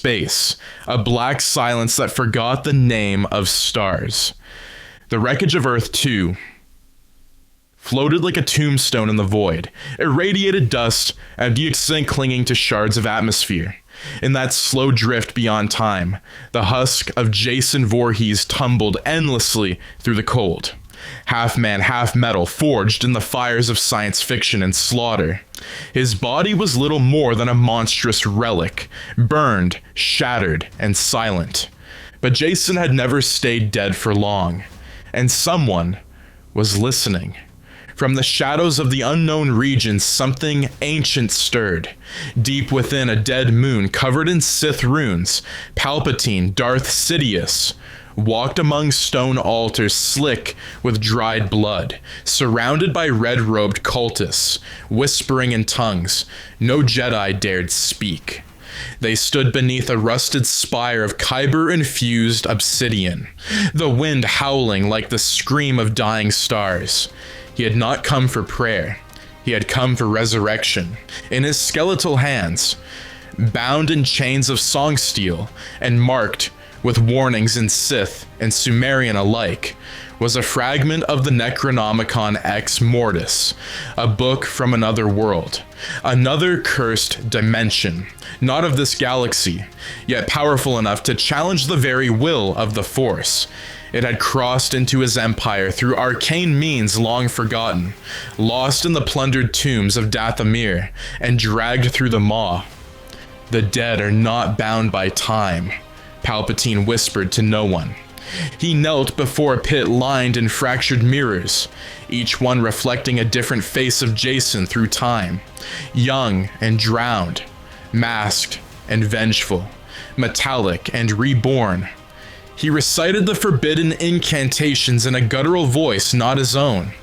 space, a black silence that forgot the name of stars. The wreckage of Earth 2 floated like a tombstone in the void, irradiated dust and extinct clinging to shards of atmosphere. In that slow drift beyond time, the husk of Jason Voorhees tumbled endlessly through the cold. Half man, half metal, forged in the fires of science fiction and slaughter. His body was little more than a monstrous relic, burned, shattered, and silent. But Jason had never stayed dead for long, and someone was listening. From the shadows of the unknown regions, something ancient stirred. Deep within a dead moon covered in Sith runes, Palpatine, Darth Sidious, walked among stone altars slick with dried blood, surrounded by red-robed cultists, whispering in tongues no Jedi dared speak. They stood beneath a rusted spire of kyber-infused obsidian, the wind howling like the scream of dying stars. He had not come for prayer. He had come for resurrection. In his skeletal hands, bound in chains of song steel and marked with warnings in Sith and Sumerian alike, was a fragment of the Necronomicon Ex Mortis, a book from another world, another cursed dimension, not of this galaxy, yet powerful enough to challenge the very will of the Force. It had crossed into his empire through arcane means long forgotten, lost in the plundered tombs of Dathomir, and dragged through the maw. The dead are not bound by time, Palpatine whispered to no one. He knelt before a pit lined in fractured mirrors, each one reflecting a different face of Jason through time. Young and drowned, masked and vengeful, metallic and reborn. He recited the forbidden incantations in a guttural voice not his own.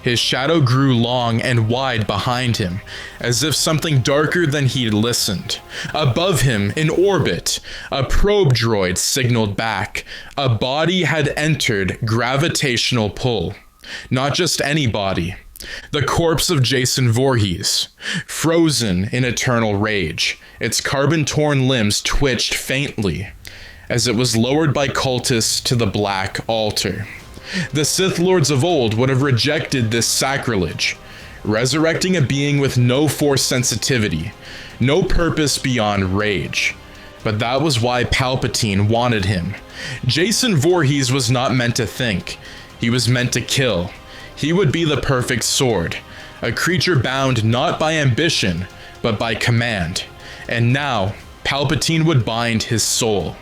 His shadow grew long and wide behind him, as if something darker than he'd listened. Above him, in orbit, a probe droid signaled back. A body had entered gravitational pull. Not just any body. The corpse of Jason Voorhees, frozen in eternal rage. Its carbon-torn limbs twitched faintly as it was lowered by cultists to the black altar. The Sith Lords of old would have rejected this sacrilege, resurrecting a being with no force sensitivity, no purpose beyond rage. But that was why Palpatine wanted him. Jason Voorhees was not meant to think. He was meant to kill. He would be the perfect sword, a creature bound not by ambition, but by command. And now, Palpatine would bind his soul.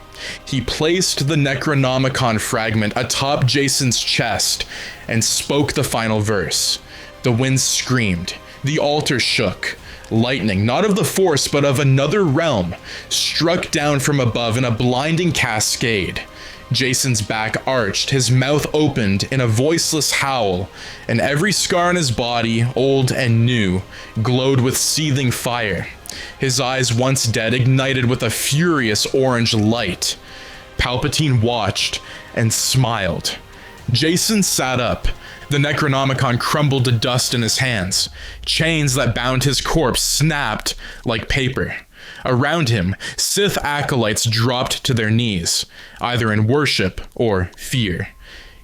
He placed the Necronomicon fragment atop Jason's chest and spoke the final verse. The wind screamed, the altar shook. Lightning, not of the Force but of another realm, struck down from above in a blinding cascade. Jason's back arched, his mouth opened in a voiceless howl, and every scar on his body, old and new, glowed with seething fire. His eyes, once dead, ignited with a furious orange light. Palpatine watched and smiled. Jason sat up. The Necronomicon crumbled to dust in his hands. Chains that bound his corpse snapped like paper. Around him, Sith acolytes dropped to their knees, either in worship or fear.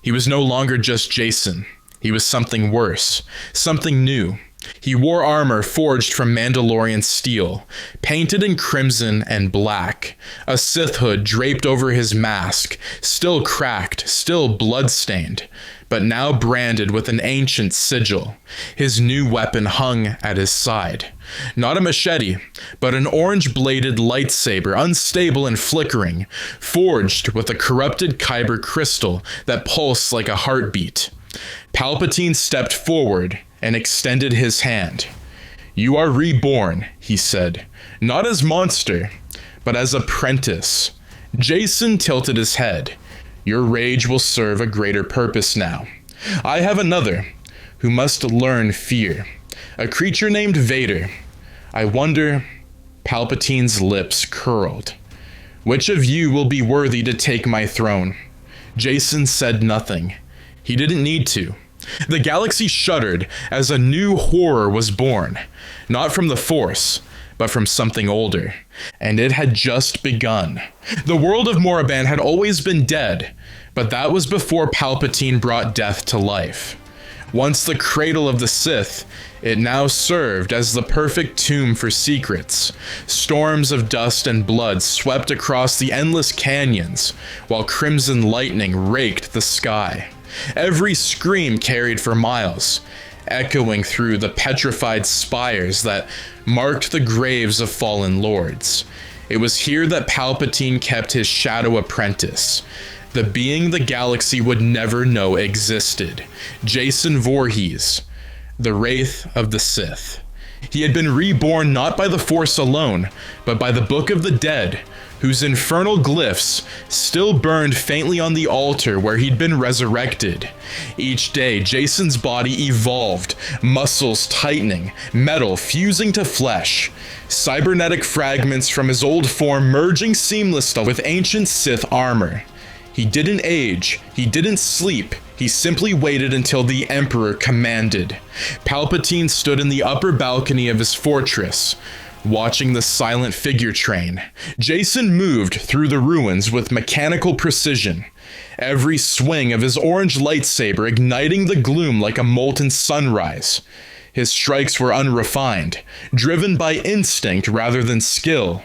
He was no longer just Jason. He was something worse, something new. He wore armor forged from Mandalorian steel, painted in crimson and black. A Sith hood draped over his mask, still cracked, still blood-stained, but now branded with an ancient sigil. His new weapon hung at his side. Not a machete, but an orange-bladed lightsaber, unstable and flickering, forged with a corrupted kyber crystal that pulsed like a heartbeat. Palpatine stepped forward and extended his hand. "You are reborn," he said, "not as monster, but as apprentice." Jason tilted his head. "Your rage will serve a greater purpose now. I have another, who must learn fear. A creature named Vader. I wonder..." Palpatine's lips curled. "Which of you will be worthy to take my throne?" Jason said nothing. He didn't need to. The galaxy shuddered as a new horror was born, not from the Force, but from something older, and it had just begun. The world of Moraband had always been dead, but that was before Palpatine brought death to life. Once the cradle of the Sith, it now served as the perfect tomb for secrets. Storms of dust and blood swept across the endless canyons, while crimson lightning raked the sky. Every scream carried for miles, echoing through the petrified spires that marked the graves of fallen lords. It was here that Palpatine kept his shadow apprentice, the being the galaxy would never know existed, Jason Voorhees, the Wraith of the Sith. He had been reborn not by the Force alone, but by the Book of the Dead, whose infernal glyphs still burned faintly on the altar where he'd been resurrected. Each day, Jason's body evolved, muscles tightening, metal fusing to flesh, cybernetic fragments from his old form merging seamlessly with ancient Sith armor. He didn't age, he didn't sleep, he simply waited until the Emperor commanded. Palpatine stood in the upper balcony of his fortress, watching the silent figure train. Jason moved through the ruins with mechanical precision, every swing of his orange lightsaber igniting the gloom like a molten sunrise. His strikes were unrefined, driven by instinct rather than skill,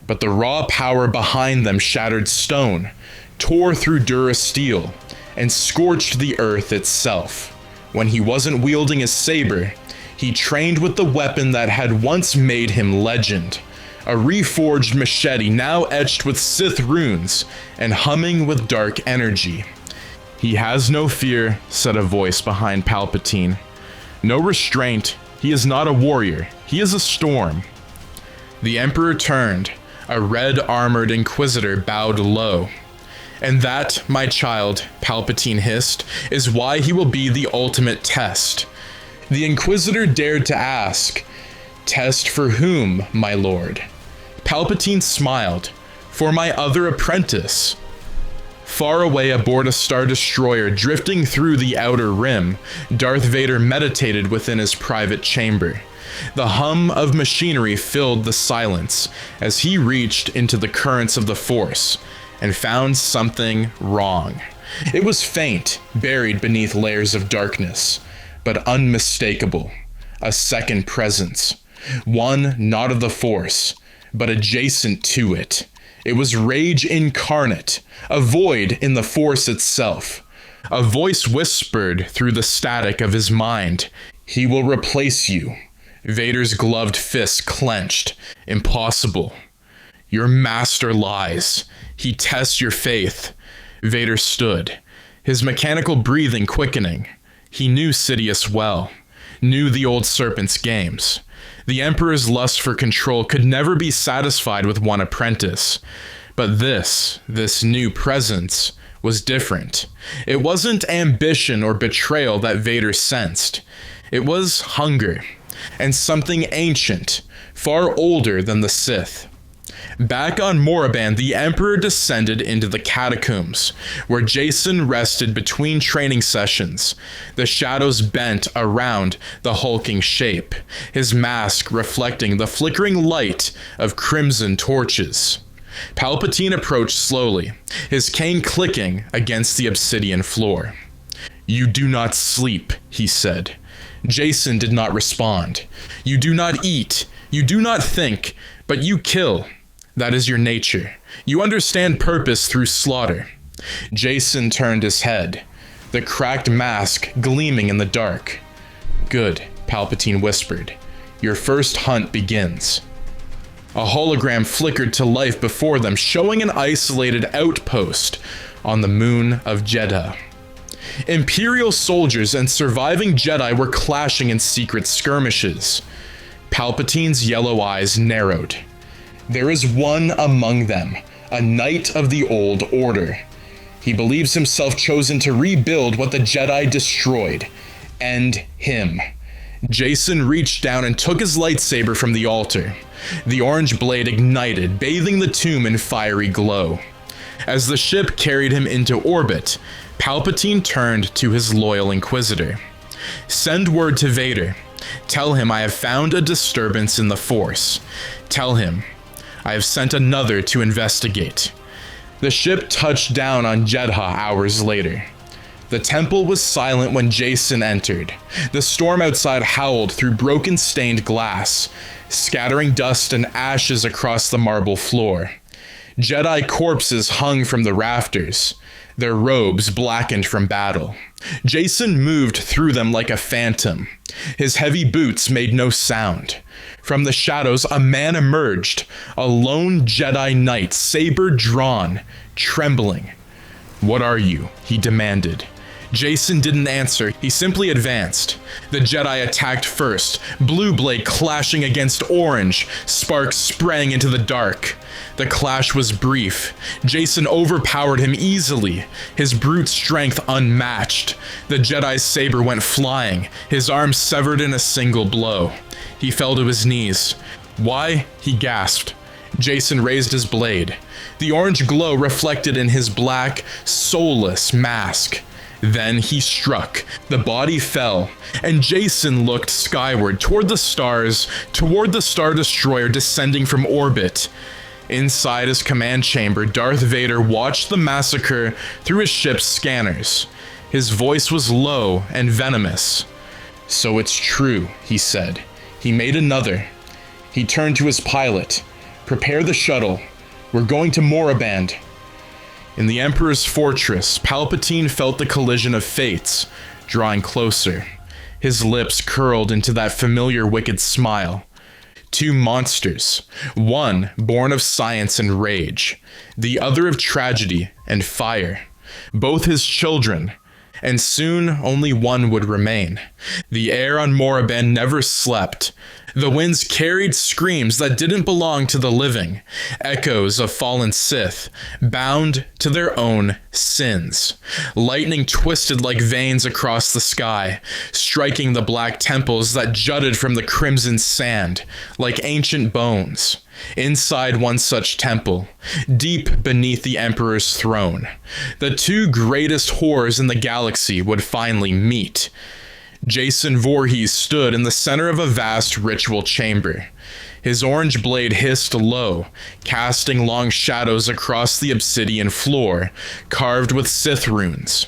but the raw power behind them shattered stone, tore through durasteel, and scorched the earth itself. When he wasn't wielding his saber, he trained with the weapon that had once made him legend, a reforged machete now etched with Sith runes and humming with dark energy. "He has no fear," said a voice behind Palpatine. "No restraint. He is not a warrior. He is a storm." The Emperor turned. A red-armored Inquisitor bowed low. "And that, my child," Palpatine hissed, "is why he will be the ultimate test." The Inquisitor dared to ask, "Test for whom, my lord?" Palpatine smiled. "For my other apprentice." Far away aboard a Star Destroyer drifting through the Outer Rim, Darth Vader meditated within his private chamber. The hum of machinery filled the silence as he reached into the currents of the Force and found something wrong. It was faint, buried beneath layers of darkness, but unmistakable. A second presence. One not of the Force, but adjacent to it. It was rage incarnate, a void in the Force itself. A voice whispered through the static of his mind, "He will replace you." Vader's gloved fists clenched. "Impossible. Your master lies. He tests your faith." Vader stood, his mechanical breathing quickening. He knew Sidious well, knew the old serpent's games. The Emperor's lust for control could never be satisfied with one apprentice. But this new presence, was different. It wasn't ambition or betrayal that Vader sensed. It was hunger, and something ancient, far older than the Sith. Back on Moraband, the Emperor descended into the catacombs, where Jason rested between training sessions, the shadows bent around the hulking shape, his mask reflecting the flickering light of crimson torches. Palpatine approached slowly, his cane clicking against the obsidian floor. "You do not sleep," he said. Jason did not respond. "You do not eat, you do not think, but you kill. That is your nature. You understand purpose through slaughter." Jason turned his head, the cracked mask gleaming in the dark. "Good," Palpatine whispered. "Your first hunt begins." A hologram flickered to life before them, showing an isolated outpost on the moon of Jedha. Imperial soldiers and surviving Jedi were clashing in secret skirmishes. Palpatine's yellow eyes narrowed. There is one among them, a knight of the old order. He believes himself chosen to rebuild what the Jedi destroyed. End him. Jason reached down and took his lightsaber from the altar. The orange blade ignited, bathing the tomb in fiery glow. As the ship carried him into orbit, Palpatine turned to his loyal Inquisitor. "Send word to Vader. Tell him I have found a disturbance in the Force. Tell him I have sent another to investigate." The ship touched down on Jedha hours later. The temple was silent when Jason entered. The storm outside howled through broken stained glass, scattering dust and ashes across the marble floor. Jedi corpses hung from the rafters, their robes blackened from battle. Jason moved through them like a phantom. His heavy boots made no sound. From the shadows, a man emerged, a lone Jedi Knight, saber drawn, trembling. "What are you?" he demanded. Jason didn't answer, he simply advanced. The Jedi attacked first, blue blade clashing against orange, sparks sprang into the dark. The clash was brief. Jason overpowered him easily, his brute strength unmatched. The Jedi's saber went flying, his arm severed in a single blow. He fell to his knees. "Why?" he gasped. Jason raised his blade. The orange glow reflected in his black, soulless mask. Then he struck. The body fell, and Jason looked skyward toward the stars, toward the Star Destroyer descending from orbit. Inside his command chamber, Darth Vader watched the massacre through his ship's scanners. His voice was low and venomous. "So it's true," he said. He made another. He turned to his pilot. "Prepare the shuttle. We're going to Moraband." In the Emperor's fortress, Palpatine felt the collision of fates, drawing closer. His lips curled into that familiar wicked smile. Two monsters, one born of science and rage, the other of tragedy and fire. Both his children, and soon only one would remain. The air on Moraband never slept. The winds carried screams that didn't belong to the living, echoes of fallen Sith, bound to their own sins. Lightning twisted like veins across the sky, striking the black temples that jutted from the crimson sand, like ancient bones. Inside one such temple, deep beneath the Emperor's throne, the two greatest horrors in the galaxy would finally meet. Jason Voorhees stood in the center of a vast ritual chamber. His orange blade hissed low, casting long shadows across the obsidian floor, carved with Sith runes.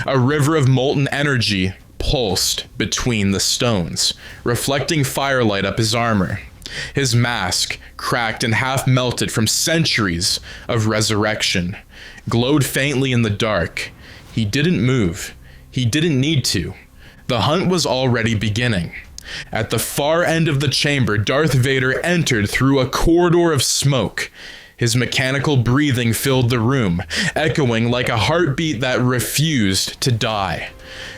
A river of molten energy pulsed between the stones, reflecting firelight up his armor. His mask, cracked and half melted from centuries of resurrection, glowed faintly in the dark. He didn't move. He didn't need to. The hunt was already beginning. At the far end of the chamber, Darth Vader entered through a corridor of smoke. His mechanical breathing filled the room, echoing like a heartbeat that refused to die.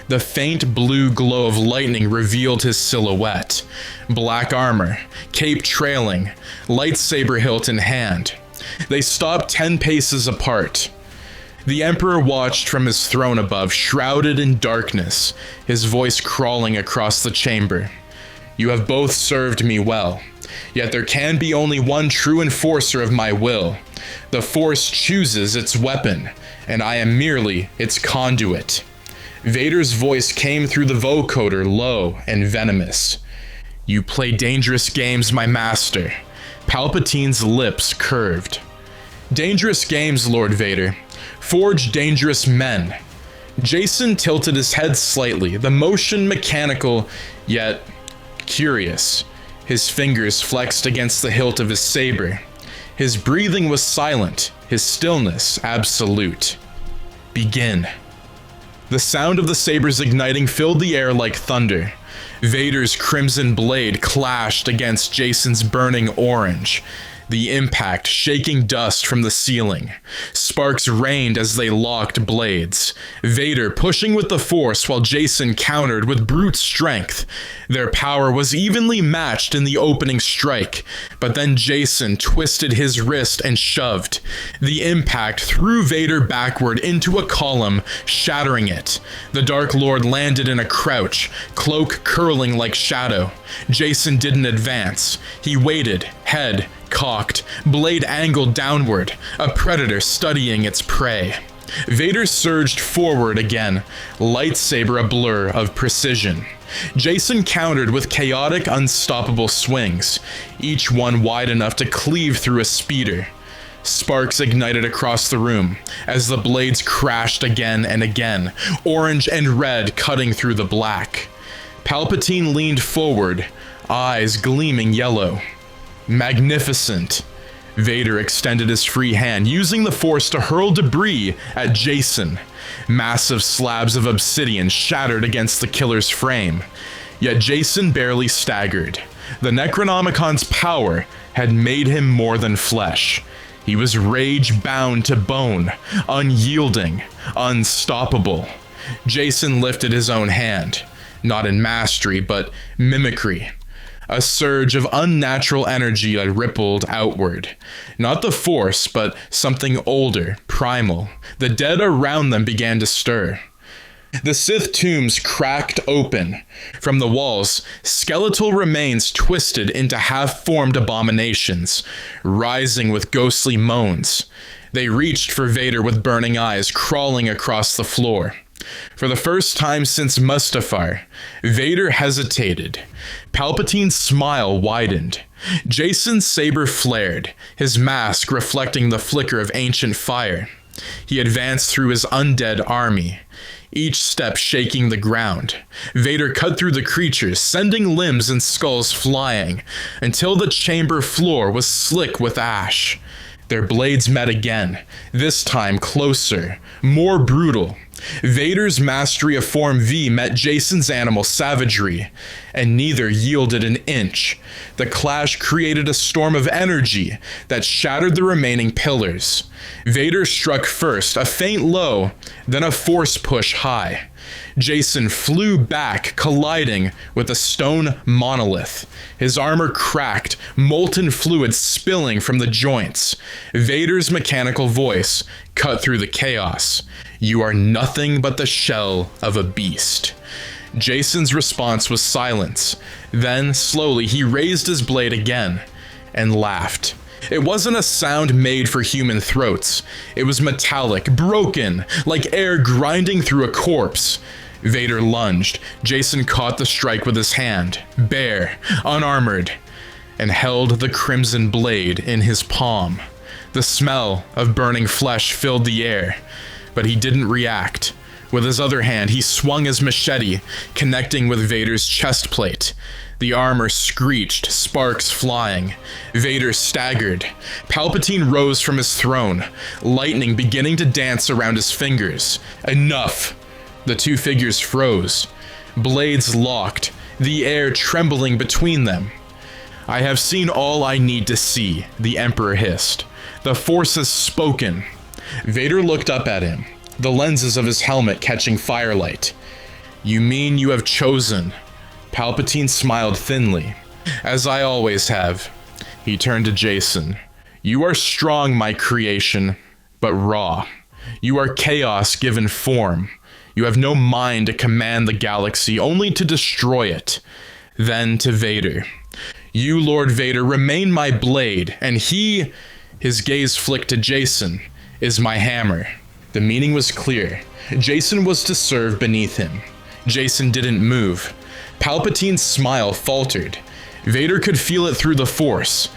The faint blue glow of lightning revealed his silhouette. Black armor, cape trailing, lightsaber hilt in hand. They stopped 10 paces apart. The Emperor watched from his throne above, shrouded in darkness, his voice crawling across the chamber. "You have both served me well, yet there can be only one true enforcer of my will. The Force chooses its weapon, and I am merely its conduit." Vader's voice came through the vocoder, low and venomous. "You play dangerous games, my master." Palpatine's lips curved. "Dangerous games, Lord Vader. Forge dangerous men." Jason tilted his head slightly, the motion mechanical, yet curious. His fingers flexed against the hilt of his saber. His breathing was silent, his stillness absolute. "Begin." The sound of the sabers igniting filled the air like thunder. Vader's crimson blade clashed against Jason's burning orange, the impact shaking dust from the ceiling. Sparks rained as they locked blades. Vader pushing with the Force while Jason countered with brute strength. Their power was evenly matched in the opening strike, but then Jason twisted his wrist and shoved. The impact threw Vader backward into a column, shattering it. The Dark Lord landed in a crouch, cloak curling like shadow. Jason didn't advance. He waited, head cocked, blade angled downward, a predator studying its prey. Vader surged forward again, lightsaber a blur of precision. Jason countered with chaotic, unstoppable swings, each one wide enough to cleave through a speeder. Sparks ignited across the room as the blades crashed again and again, orange and red cutting through the black. Palpatine leaned forward, eyes gleaming yellow. Magnificent. Vader extended his free hand, using the Force to hurl debris at Jason. Massive slabs of obsidian shattered against the killer's frame. Yet Jason barely staggered. The Necronomicon's power had made him more than flesh. He was rage-bound to bone, unyielding, unstoppable. Jason lifted his own hand, not in mastery, but mimicry. A surge of unnatural energy had rippled outward. Not the Force, but something older, primal. The dead around them began to stir. The Sith tombs cracked open. From the walls, skeletal remains twisted into half-formed abominations, rising with ghostly moans. They reached for Vader with burning eyes, crawling across the floor. For the first time since Mustafar, Vader hesitated. Palpatine's smile widened. Jason's saber flared, his mask reflecting the flicker of ancient fire. He advanced through his undead army, each step shaking the ground. Vader cut through the creatures, sending limbs and skulls flying, until the chamber floor was slick with ash. Their blades met again, this time closer, more brutal. Vader's mastery of Form V met Jason's animal savagery, and neither yielded an inch. The clash created a storm of energy that shattered the remaining pillars. Vader struck first, a faint low, then a force push high. Jason flew back, colliding with a stone monolith. His armor cracked, molten fluid spilling from the joints. Vader's mechanical voice cut through the chaos. "You are nothing but the shell of a beast." Jason's response was silence. Then, slowly, he raised his blade again and laughed. It wasn't a sound made for human throats. It was metallic, broken, like air grinding through a corpse. Vader lunged. Jason caught the strike with his hand, bare, unarmored, and held the crimson blade in his palm. The smell of burning flesh filled the air, but he didn't react. With his other hand, he swung his machete, connecting with Vader's chest plate. The armor screeched, sparks flying. Vader staggered. Palpatine rose from his throne, lightning beginning to dance around his fingers. Enough! The two figures froze, blades locked, the air trembling between them. "I have seen all I need to see," the Emperor hissed. "The Force has spoken." Vader looked up at him, the lenses of his helmet catching firelight. "You mean you have chosen?" Palpatine smiled thinly. "As I always have." He turned to Jason. "You are strong, my creation, but raw. You are chaos given form. You have no mind to command the galaxy, only to destroy it." Then to Vader. "You, Lord Vader, remain my blade, and he," his gaze flicked to Jason, "is my hammer." The meaning was clear. Jason was to serve beneath him. Jason didn't move. Palpatine's smile faltered. Vader could feel it through the Force,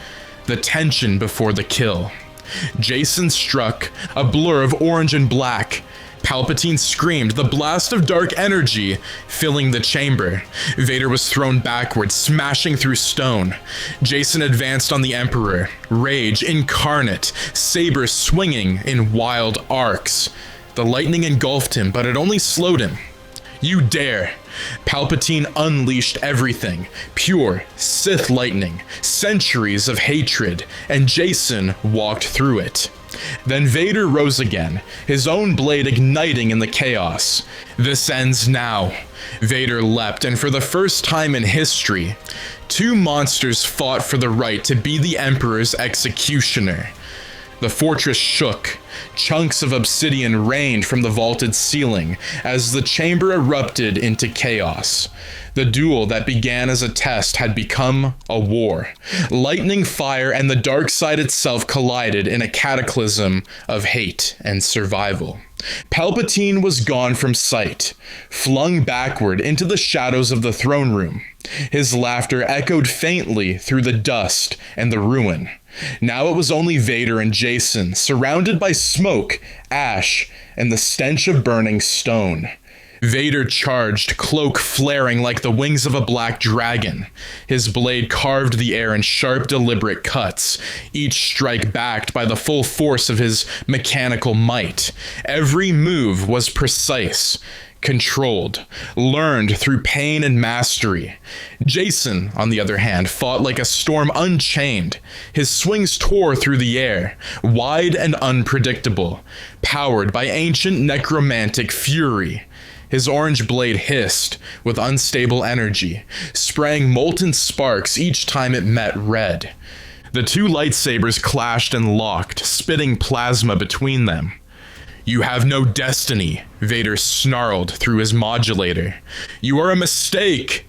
the tension before the kill. Jason struck, a blur of orange and black. Palpatine screamed, the blast of dark energy filling the chamber. Vader was thrown backward, smashing through stone. Jason advanced on the Emperor, rage incarnate, saber swinging in wild arcs. The lightning engulfed him, but it only slowed him. "You dare!" Palpatine unleashed everything, pure Sith lightning, centuries of hatred, and Jason walked through it. Then Vader rose again, his own blade igniting in the chaos. "This ends now." Vader leapt, and for the first time in history, two monsters fought for the right to be the Emperor's executioner. The fortress shook. Chunks of obsidian rained from the vaulted ceiling as the chamber erupted into chaos. The duel that began as a test had become a war. Lightning, fire, and the dark side itself collided in a cataclysm of hate and survival. Palpatine was gone from sight, flung backward into the shadows of the throne room. His laughter echoed faintly through the dust and the ruin. Now it was only Vader and Jason, surrounded by smoke, ash, and the stench of burning stone. Vader charged, cloak flaring like the wings of a black dragon. His blade carved the air in sharp, deliberate cuts, each strike backed by the full force of his mechanical might. Every move was precise, controlled, learned through pain and mastery. Jason, on the other hand, fought like a storm unchained. His swings tore through the air, wide and unpredictable, powered by ancient necromantic fury. His orange blade hissed with unstable energy, spraying molten sparks each time it met red. The two lightsabers clashed and locked, spitting plasma between them. "You have no destiny," Vader snarled through his modulator. "You are a mistake."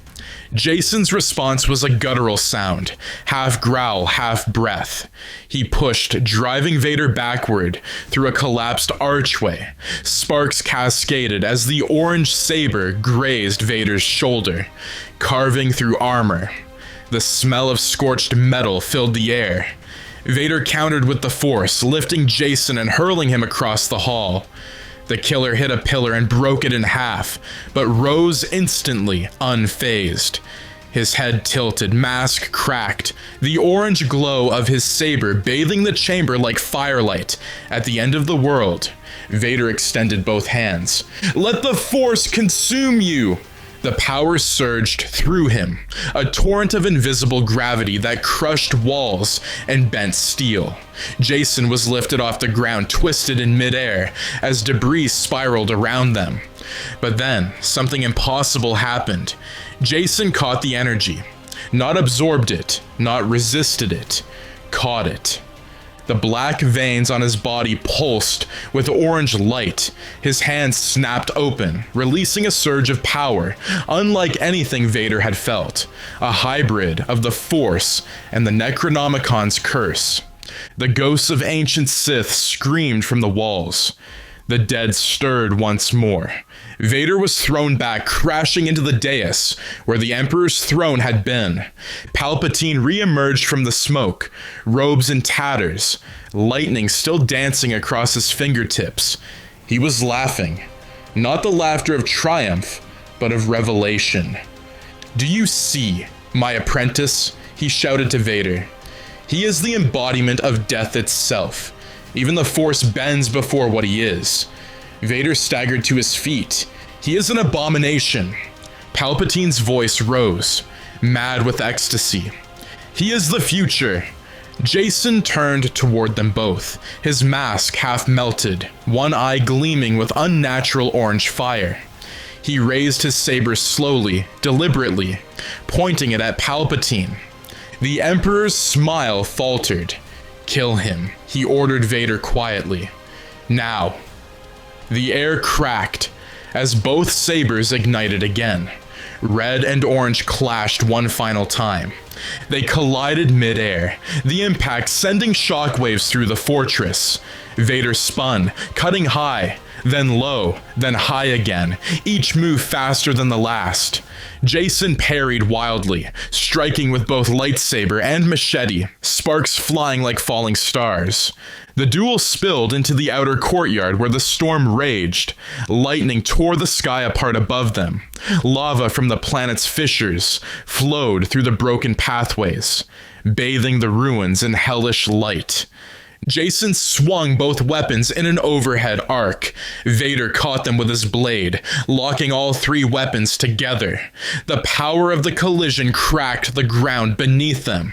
Jason's response was a guttural sound, half growl, half breath. He pushed, driving Vader backward through a collapsed archway. Sparks cascaded as the orange saber grazed Vader's shoulder, carving through armor. The smell of scorched metal filled the air. Vader countered with the Force, lifting Jason and hurling him across the hall. The killer hit a pillar and broke it in half, but rose instantly, unfazed. His head tilted, mask cracked, the orange glow of his saber bathing the chamber like firelight. At the end of the world, Vader extended both hands. "Let the Force consume you!" The power surged through him, a torrent of invisible gravity that crushed walls and bent steel. Jason was lifted off the ground, twisted in midair, as debris spiraled around them. But then, something impossible happened. Jason caught the energy. Not absorbed it, not resisted it, caught it. The black veins on his body pulsed with orange light. His hands snapped open, releasing a surge of power, unlike anything Vader had felt. A hybrid of the Force and the Necronomicon's curse. The ghosts of ancient Sith screamed from the walls. The dead stirred once more. Vader was thrown back, crashing into the dais where the Emperor's throne had been. Palpatine re-emerged from the smoke, robes in tatters, lightning still dancing across his fingertips. He was laughing, not the laughter of triumph, but of revelation. "Do you see, my apprentice?" he shouted to Vader. "He is the embodiment of death itself. Even the Force bends before what he is." Vader staggered to his feet. "He is an abomination." Palpatine's voice rose, mad with ecstasy. "He is the future." Jason turned toward them both, his mask half melted, one eye gleaming with unnatural orange fire. He raised his saber slowly, deliberately, pointing it at Palpatine. The Emperor's smile faltered. "Kill him," he ordered Vader quietly. "Now." The air cracked as both sabers ignited again. Red and orange clashed one final time. They collided midair, the impact sending shockwaves through the fortress. Vader spun, cutting high, then low, then high again, each move faster than the last. Jason parried wildly, striking with both lightsaber and machete, sparks flying like falling stars. The duel spilled into the outer courtyard where the storm raged. Lightning tore the sky apart above them. Lava from the planet's fissures flowed through the broken pathways, bathing the ruins in hellish light. Jason swung both weapons in an overhead arc. Vader caught them with his blade, locking all three weapons together. The power of the collision cracked the ground beneath them.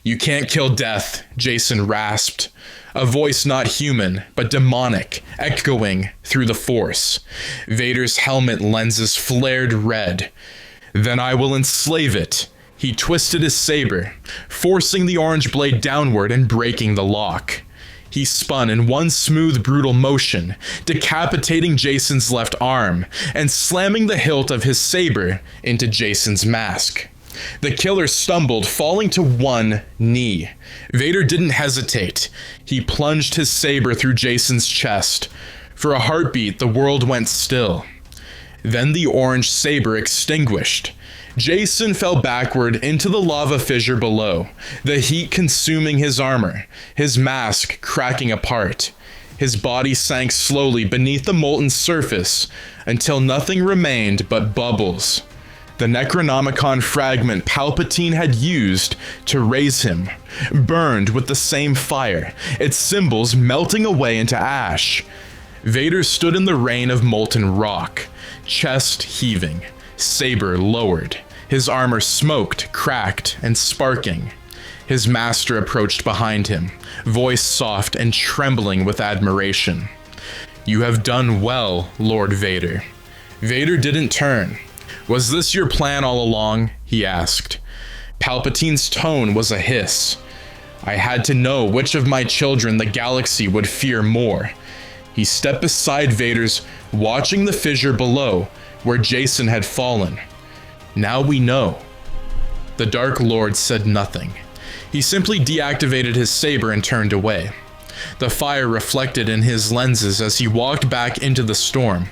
"You can't kill death," Jason rasped. A voice not human, but demonic, echoing through the Force. Vader's helmet lenses flared red. "Then I will enslave it." He twisted his saber, forcing the orange blade downward and breaking the lock. He spun in one smooth, brutal motion, decapitating Jason's left arm and slamming the hilt of his saber into Jason's mask. The killer stumbled, falling to one knee. Vader didn't hesitate. He plunged his saber through Jason's chest, For a heartbeat, the world went still. Then the orange saber extinguished. Jason fell backward into the lava fissure below, the heat consuming his armor, his mask cracking apart. His body sank slowly beneath the molten surface until nothing remained but bubbles. The Necronomicon fragment Palpatine had used to raise him, burned with the same fire, its symbols melting away into ash. Vader stood in the rain of molten rock, chest heaving, saber lowered, his armor smoked, cracked, and sparking. His master approached behind him, voice soft and trembling with admiration. "You have done well, Lord Vader." Vader didn't turn. "Was this your plan all along?" he asked. Palpatine's tone was a hiss. "I had to know which of my children the galaxy would fear more." He stepped beside Vader's, watching the fissure below, where Jason had fallen. "Now we know." The Dark Lord said nothing. He simply deactivated his saber and turned away. The fire reflected in his lenses as he walked back into the storm,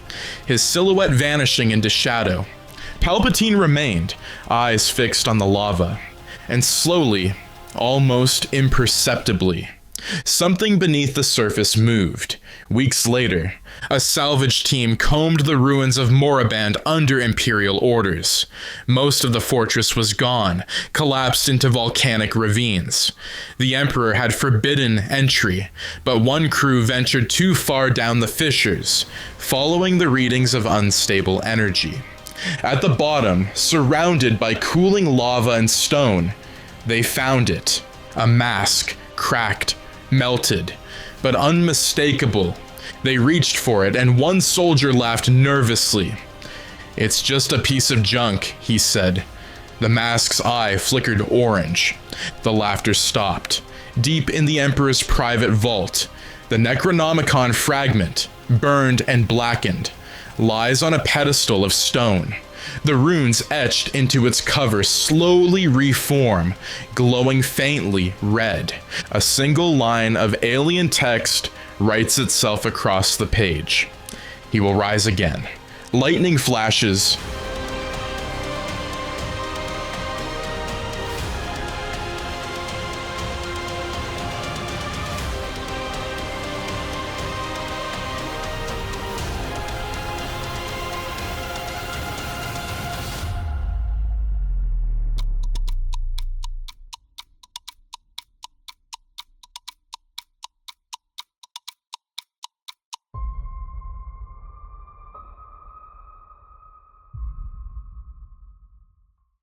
his silhouette vanishing into shadow. Palpatine remained, eyes fixed on the lava. And slowly, almost imperceptibly, something beneath the surface moved. Weeks later, a salvage team combed the ruins of Moraband under Imperial orders. Most of the fortress was gone, collapsed into volcanic ravines. The Emperor had forbidden entry, but one crew ventured too far down the fissures, following the readings of unstable energy. At the bottom, surrounded by cooling lava and stone, they found it. A mask, cracked, melted, but unmistakable. They reached for it, and one soldier laughed nervously. "It's just a piece of junk," he said. The mask's eye flickered orange. The laughter stopped. Deep in the Emperor's private vault, the Necronomicon fragment, burned and blackened, lies on a pedestal of stone. The runes etched into its cover slowly reform, glowing faintly red. A single line of alien text writes itself across the page. "He will rise again." Lightning flashes,